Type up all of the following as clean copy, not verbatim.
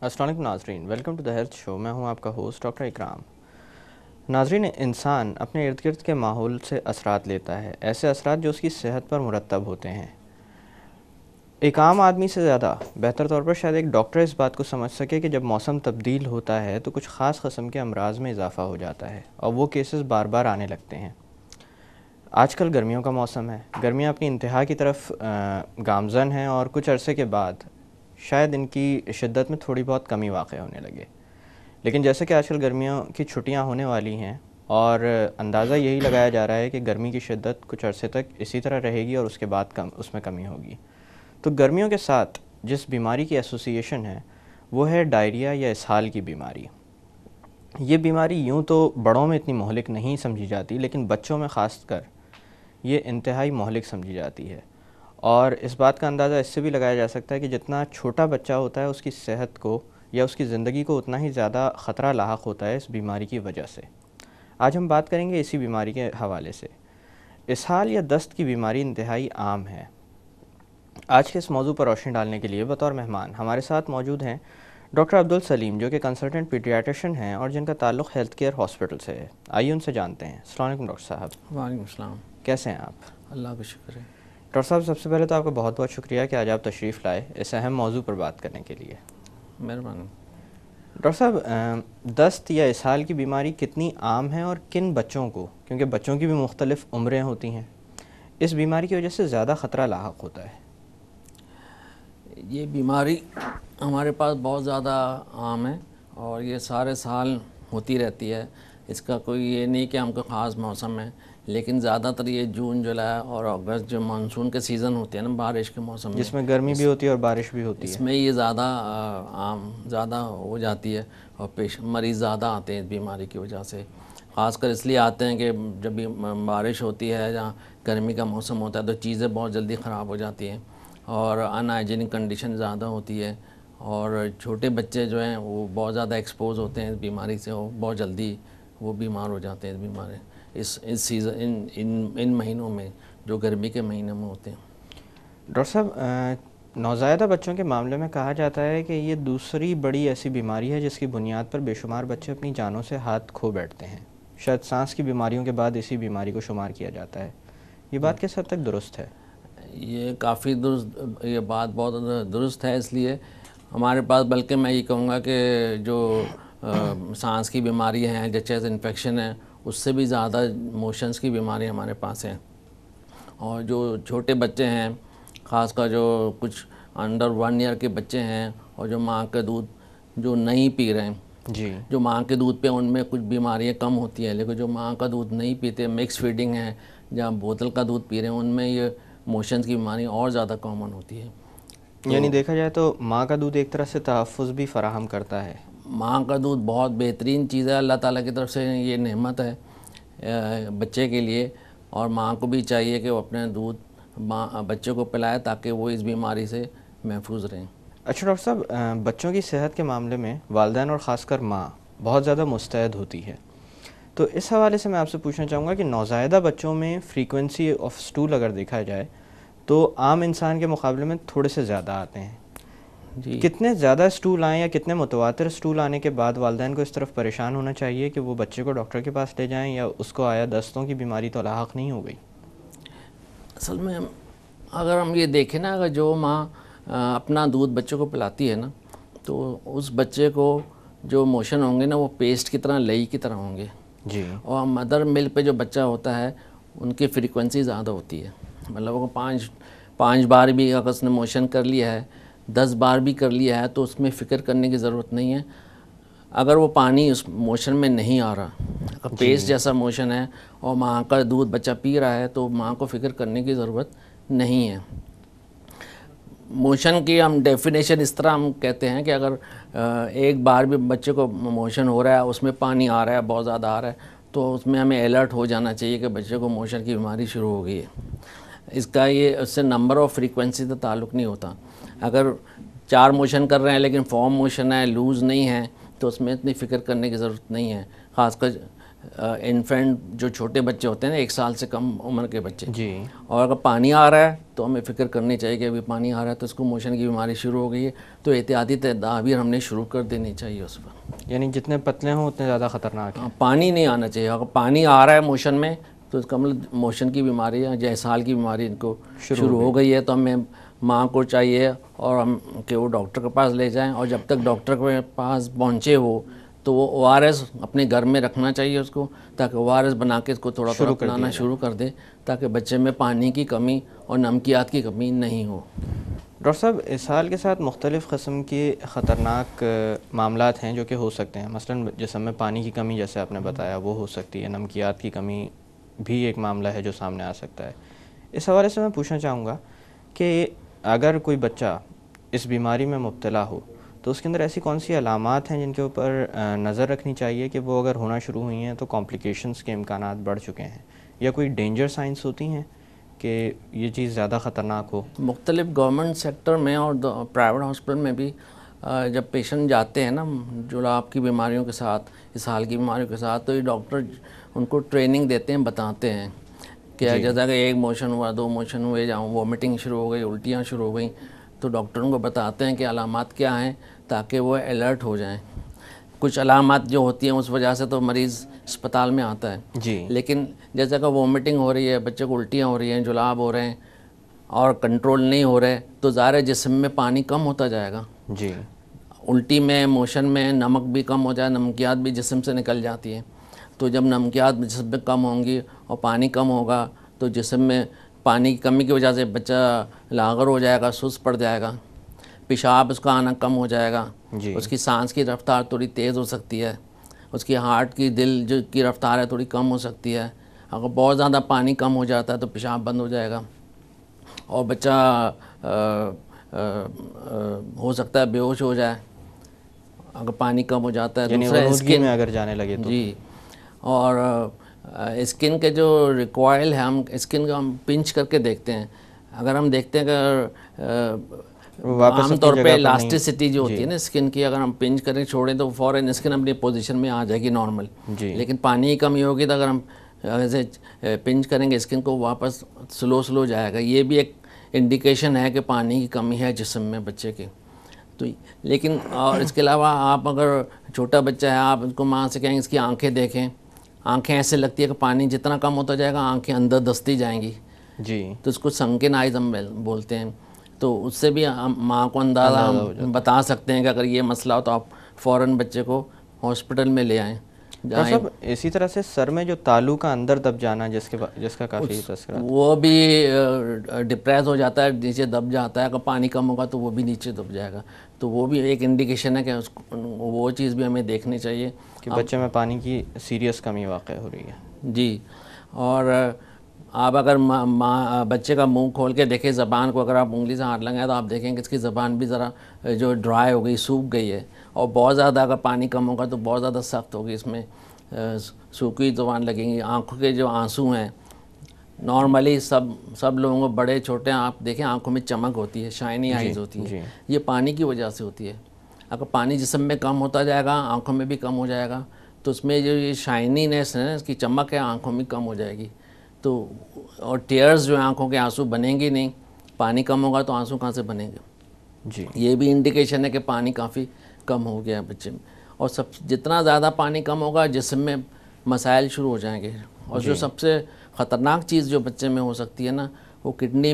السلام علیکم ناظرین، ویلکم ٹو دا ہیلتھ شو۔ میں ہوں آپ کا ہوسٹ ڈاکٹر اکرام۔ ناظرین، انسان اپنے ارد گرد کے ماحول سے اثرات لیتا ہے، ایسے اثرات جو اس کی صحت پر مرتب ہوتے ہیں۔ ایک عام آدمی سے زیادہ بہتر طور پر شاید ایک ڈاکٹر اس بات کو سمجھ سکے کہ جب موسم تبدیل ہوتا ہے تو کچھ خاص قسم کے امراض میں اضافہ ہو جاتا ہے اور وہ کیسز بار بار آنے لگتے ہیں۔ آج کل گرمیوں کا موسم ہے، گرمیاں اپنی انتہا کی طرف گامزن ہیں اور کچھ عرصے کے بعد شاید ان کی شدت میں تھوڑی بہت کمی واقع ہونے لگے۔ لیکن جیسے کہ آج کل گرمیوں کی چھٹیاں ہونے والی ہیں اور اندازہ یہی لگایا جا رہا ہے کہ گرمی کی شدت کچھ عرصے تک اسی طرح رہے گی اور اس کے بعد اس میں کمی ہوگی۔ تو گرمیوں کے ساتھ جس بیماری کی ایسوسیشن ہے وہ ہے ڈائریا یا اسہال کی بیماری۔ یہ بیماری یوں تو بڑوں میں اتنی مہلک نہیں سمجھی جاتی، لیکن بچوں میں خاص کر یہ انتہائی مہلک سمجھی جاتی ہے، اور اس بات کا اندازہ اس سے بھی لگایا جا سکتا ہے کہ جتنا چھوٹا بچہ ہوتا ہے اس کی صحت کو یا اس کی زندگی کو اتنا ہی زیادہ خطرہ لاحق ہوتا ہے اس بیماری کی وجہ سے۔ آج ہم بات کریں گے اسی بیماری کے حوالے سے۔ اسہال یا دست کی بیماری انتہائی عام ہے۔ آج کے اس موضوع پر روشنی ڈالنے کے لیے بطور مہمان ہمارے ساتھ موجود ہیں ڈاکٹر عبدالسلیم، جو کہ کنسلٹنٹ پیڈیاٹریشن ہیں اور جن کا تعلق ہیلتھ کیئر ہاسپٹل سے ہے۔ آئیے ان سے جانتے ہیں۔ السلام علیکم ڈاکٹر صاحب۔ وعلیکم السلام۔ کیسے ہیں آپ؟ اللہ کا شکر ہے۔ ڈاکٹر صاحب، سب سے پہلے تو آپ کا بہت بہت شکریہ کہ آج آپ تشریف لائے اس اہم موضوع پر بات کرنے کے لیے۔ مہربانی۔ ڈاکٹر صاحب، دست یا اسہال کی بیماری کتنی عام ہے اور کن بچوں کو، کیونکہ بچوں کی بھی مختلف عمریں ہوتی ہیں، اس بیماری کی وجہ سے زیادہ خطرہ لاحق ہوتا ہے؟ یہ بیماری ہمارے پاس بہت زیادہ عام ہے اور یہ سارے سال ہوتی رہتی ہے۔ اس کا کوئی یہ نہیں کہ ہم کو خاص موسم ہے، لیکن زیادہ تر یہ جون، جولائی اور اگست جو مانسون کے سیزن ہوتے ہیں نا، بارش کے موسم میں، جس میں گرمی بھی ہوتی ہے اور بارش بھی ہوتی ہے، اس میں یہ زیادہ عام زیادہ ہو جاتی ہے اور مریض زیادہ آتے ہیں اس بیماری کی وجہ سے۔ خاص کر اس لیے آتے ہیں کہ جب بھی بارش ہوتی ہے یا گرمی کا موسم ہوتا ہے تو چیزیں بہت جلدی خراب ہو جاتی ہیں اور ان ہائیجینک کنڈیشن زیادہ ہوتی ہے، اور چھوٹے بچے جو ہیں وہ بہت زیادہ ایکسپوز ہوتے ہیں اس بیماری سے، وہ بہت جلدی وہ بیمار ہو جاتے ہیں اس بیماری اس سیزن ان مہینوں میں جو گرمی کے مہینوں میں ہوتے ہیں۔ ڈاکٹر صاحب، نوزائیدہ بچوں کے معاملے میں کہا جاتا ہے کہ یہ دوسری بڑی ایسی بیماری ہے جس کی بنیاد پر بے شمار بچے اپنی جانوں سے ہاتھ کھو بیٹھتے ہیں۔ شاید سانس کی بیماریوں کے بعد اسی بیماری کو شمار کیا جاتا ہے۔ یہ بات کس حد تک درست ہے؟ یہ کافی درست، یہ بات بہت درست ہے۔ اس لیے ہمارے پاس، بلکہ میں یہ کہوں گا کہ جو سانس کی بیماری ہیں، چیسٹ انفیکشن ہے، اس سے بھی زیادہ موشنز کی بیماری ہمارے پاس ہیں۔ اور جو چھوٹے بچے ہیں، خاص کر جو کچھ انڈر 1 ایئر کے بچے ہیں اور جو ماں کا دودھ جو نہیں پی رہے ہیں، جی، جو ماں کے دودھ پہ ان میں کچھ بیماریاں کم ہوتی ہیں، لیکن جو ماں کا دودھ نہیں پیتے، مکس فیڈنگ ہے یا بوتل کا دودھ پی رہے ہیں، ان میں یہ موشنز کی بیماری اور زیادہ کامن ہوتی ہے۔ یعنی دیکھا جائے تو ماں کا دودھ ایک طرح سے تحفظ بھی فراہم کرتا ہے۔ ماں کا دودھ بہت بہترین چیز ہے، اللہ تعالیٰ کی طرف سے یہ نعمت ہے بچے کے لیے، اور ماں کو بھی چاہیے کہ وہ اپنے دودھ بچے کو پلائے تاکہ وہ اس بیماری سے محفوظ رہیں۔ اچھا ڈاکٹر صاحب، بچوں کی صحت کے معاملے میں والدین اور خاص کر ماں بہت زیادہ مستعد ہوتی ہے، تو اس حوالے سے میں آپ سے پوچھنا چاہوں گا کہ نوزائیدہ بچوں میں فریکوینسی آف سٹول اگر دیکھا جائے تو عام انسان کے مقابلے میں تھوڑے سے زیادہ آتے ہیں۔ جی، کتنے زیادہ اسٹول آئیں یا کتنے متواتر اسٹول آنے کے بعد والدین کو اس طرف پریشان ہونا چاہیے کہ وہ بچے کو ڈاکٹر کے پاس لے جائیں، یا اس کو آیا دستوں کی بیماری تو لاحق نہیں ہو گئی؟ اصل میں اگر ہم یہ دیکھیں نا، اگر جو ماں اپنا دودھ بچے کو پلاتی ہے نا، تو اس بچے کو جو موشن ہوں گے نا، وہ پیسٹ کی طرح، لئی کی طرح ہوں گے۔ جی، اور مدر ملک پہ جو بچہ ہوتا ہے ان کی فریکوینسی زیادہ ہوتی ہے، مطلب وہ 5 بار بھی اگر اس نے موشن کر لیا ہے، 10 بار بھی کر لیا ہے، تو اس میں فکر کرنے کی ضرورت نہیں ہے۔ اگر وہ پانی اس موشن میں نہیں آ رہا، اگر پیسٹ جیسا موشن ہے اور ماں کا دودھ بچہ پی رہا ہے، تو ماں کو فکر کرنے کی ضرورت نہیں ہے۔ موشن کی ہم ڈیفینیشن اس طرح ہم کہتے ہیں کہ اگر ایک بار بھی بچے کو موشن ہو رہا ہے، اس میں پانی آ رہا ہے، بہت زیادہ آ رہا ہے، تو اس میں ہمیں الرٹ ہو جانا چاہیے کہ بچے کو موشن کی بیماری شروع ہو گئی ہے۔ اس کا یہ اس سے نمبر اور فریکوینسی سے تعلق نہیں ہوتا۔ اگر 4 موشن کر رہے ہیں لیکن فارم موشن ہے، لوز نہیں ہے، تو اس میں اتنی فکر کرنے کی ضرورت نہیں ہے۔ خاص کر انفینٹ جو چھوٹے بچے ہوتے ہیں نا 1 سال سے کم عمر کے بچے, جی, اور اگر پانی آ رہا ہے تو ہمیں فکر کرنی چاہیے کہ ابھی پانی آ رہا ہے تو اس کو موشن کی بیماری شروع ہو گئی ہے, تو احتیاطی تدابیر ہم نے شروع کر دینی چاہیے اس پر. یعنی جتنے پتلے ہوں اتنے زیادہ خطرناک ہیں. پانی نہیں آنا چاہیے, اگر پانی آ رہا ہے موشن میں تو اس کا مطلب موشن کی بیماری یا اسہال کی بیماری ان کو شروع ہو گئی ہے, تو ہمیں ماں کو چاہیے اور ہم کہ وہ ڈاکٹر کے پاس لے جائیں, اور جب تک ڈاکٹر کے پاس پہنچے ہو تو وہ ORS اپنے گھر میں رکھنا چاہیے اس کو, تاکہ ORS بنا کے اس کو تھوڑا تھوڑا پلانا شروع کر دے, تاکہ بچے میں پانی کی کمی اور نمکیات کی کمی نہیں ہو. ڈاکٹر صاحب, اسہال کے ساتھ مختلف قسم کے خطرناک معاملات ہیں جو کہ ہو سکتے ہیں, مثلاً جسم میں پانی کی کمی جیسے آپ نے بتایا وہ ہو سکتی ہے, نمکیات کی کمی بھی ایک معاملہ ہے جو سامنے آ سکتا ہے. اس حوالے سے میں پوچھنا چاہوں گا کہ اگر کوئی بچہ اس بیماری میں مبتلا ہو تو اس کے اندر ایسی کون سی علامات ہیں جن کے اوپر نظر رکھنی چاہیے کہ وہ اگر ہونا شروع ہوئی ہیں تو کمپلیکیشنز کے امکانات بڑھ چکے ہیں, یا کوئی ڈینجر سائنس ہوتی ہیں کہ یہ چیز زیادہ خطرناک ہو؟ مختلف گورنمنٹ سیکٹر میں اور پرائیویٹ ہاسپٹل میں بھی جب پیشنٹ جاتے ہیں نا جلاب کی بیماریوں کے ساتھ, اسہال کی بیماریوں کے ساتھ, تو یہ ڈاکٹر ان کو ٹریننگ دیتے ہیں, بتاتے ہیں کہ جیسا کہ 1 موشن ہوا, 2 موشن ہوئے, جہاں وومٹنگ شروع ہو گئی, الٹیاں شروع ہو گئیں, تو ڈاکٹر ان کو بتاتے ہیں کہ علامات کیا ہیں تاکہ وہ الرٹ ہو جائیں. کچھ علامات جو ہوتی ہیں اس وجہ سے تو مریض اسپتال میں آتا ہے, جی, لیکن جیسا کہ وومٹنگ ہو رہی ہے, بچے کو الٹیاں ہو رہی ہیں, جلاب ہو رہے ہیں اور کنٹرول نہیں ہو رہے, تو ظاہر جسم میں پانی کم ہوتا جائے گا. جی, الٹی میں, موشن میں نمک بھی کم ہو جائے, نمکیات بھی جسم سے نکل جاتی ہیں, تو جب نمکیات جسم میں کم ہوں گی اور پانی کم ہوگا تو جسم میں پانی کی کمی کی وجہ سے بچہ لاغر ہو جائے گا, سست پڑ جائے گا, پیشاب اس کا آنا کم ہو جائے گا, جی, اس کی سانس کی رفتار تھوڑی تیز ہو سکتی ہے, اس کی ہارٹ کی, دل جو کی رفتار ہے تھوڑی کم ہو سکتی ہے. اگر بہت زیادہ پانی کم ہو جاتا ہے تو پیشاب بند ہو جائے گا, اور بچہ ہو سکتا ہے بے ہوش ہو جائے اگر پانی کم ہو جاتا ہے. یعنی غنودگی میں اگر جانے لگے تو. جی, اور اسکن کے جو ریکوائل ہے, ہم اسکن کا ہم پنچ کر کے دیکھتے ہیں. اگر ہم دیکھتے ہیں کہ عام طور پہ الاسٹیسٹی جو ہوتی ہے نا اسکن کی, اگر ہم پنچ کریں چھوڑیں تو فوراً اسکن اپنی پوزیشن میں آ جائے گی نارمل. لیکن پانی کی کمی ہوگی تو اگر ہم ایسے پنچ کریں گے اسکن کو واپس سلو جائے گا. یہ بھی ایک انڈیکیشن ہے کہ پانی کی کمی ہے جسم میں بچے کے. تو لیکن اور اس کے علاوہ آپ اگر چھوٹا بچہ ہے, آپ اس کو ماں سے کہیں اس کی آنکھیں دیکھیں, آنکھیں ایسے لگتی ہے کہ پانی جتنا کم ہوتا جائے گا آنکھیں اندر دستی جائیں گی, جی, تو اس کو سنکن آئیز ہم بولتے ہیں. تو اس سے بھی ماں کو اندازہ ہم بتا سکتے ہیں کہ اگر یہ مسئلہ ہو تو آپ فوراً بچے کو ہاسپٹل میں لے آئیں. ڈاکٹر صاحب, اسی طرح سے سر میں جو تالو کا اندر دب جانا جس کا کافی تذکرہ, وہ بھی ڈپریس ہو جاتا ہے, نیچے دب جاتا ہے. اگر پانی کم ہوگا تو وہ بھی نیچے دب جائے گا, تو وہ بھی ایک انڈیکیشن ہے کہ وہ چیز بھی ہمیں دیکھنی چاہیے کہ بچے میں پانی کی سیریس کمی واقع ہو رہی ہے. جی, اور آپ اگر بچے کا منہ کھول کے دیکھیں, زبان کو اگر آپ انگلی سے ہاتھ لگائیں تو آپ دیکھیں کہ اس کی زبان بھی ذرا جو ڈرائی ہو گئی, سوکھ گئی ہے, اور بہت زیادہ اگر پانی کم ہوگا تو بہت زیادہ سخت ہوگی, اس میں سوکھی زبان لگیں گی. آنکھوں کے جو آنسو ہیں, نارملی سب لوگوں کو, بڑے چھوٹے, آپ دیکھیں آنکھوں میں چمک ہوتی ہے, شائنی آئیز ہوتی ہے, یہ پانی کی وجہ سے ہوتی ہے. اگر پانی جسم میں کم ہوتا جائے گا آنکھوں میں بھی کم ہو جائے گا, تو اس میں جو یہ شائنینیس ہے, اس کی چمک ہے, آنکھوں میں کم ہو جائے گی. تو اور ٹیئرز جو ہیں, آنکھوں کے آنسو بنیں گے نہیں, پانی کم ہوگا تو آنسو کہاں سے بنیں گے. جی, یہ بھی انڈیکیشن ہے کہ پانی کافی کم ہو گیا ہے بچے میں. اور جتنا زیادہ پانی کم ہوگا جسم میں مسائل شروع ہو جائیں گے. اور جو سب سے خطرناک چیز جو بچے میں ہو سکتی ہے نا, وہ کڈنی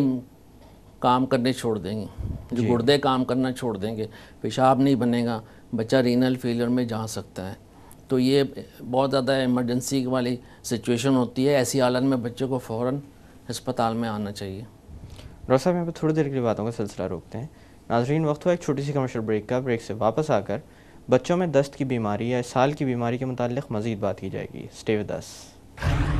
کام کرنے چھوڑ دیں گی, جو گردے کام کرنا چھوڑ دیں گے, پیشاب نہیں بنے گا, بچہ رینل فیلئر میں جا سکتا ہے. تو یہ بہت زیادہ ایمرجنسی والی سچویشن ہوتی ہے. ایسی حالت میں بچے کو فوراً ہسپتال میں آنا چاہیے. ڈاکٹر صاحب, یہاں پہ تھوڑی دیر کے لیے باتوں کا سلسلہ روکتے ہیں. ناظرین, وقت ہوا ایک چھوٹی سی کمرشل بریک کا. بریک سے واپس آ کر بچوں میں دست کی بیماری یا اسہال کی بیماری کے متعلق مزید بات کی جائے گی. Stay with us.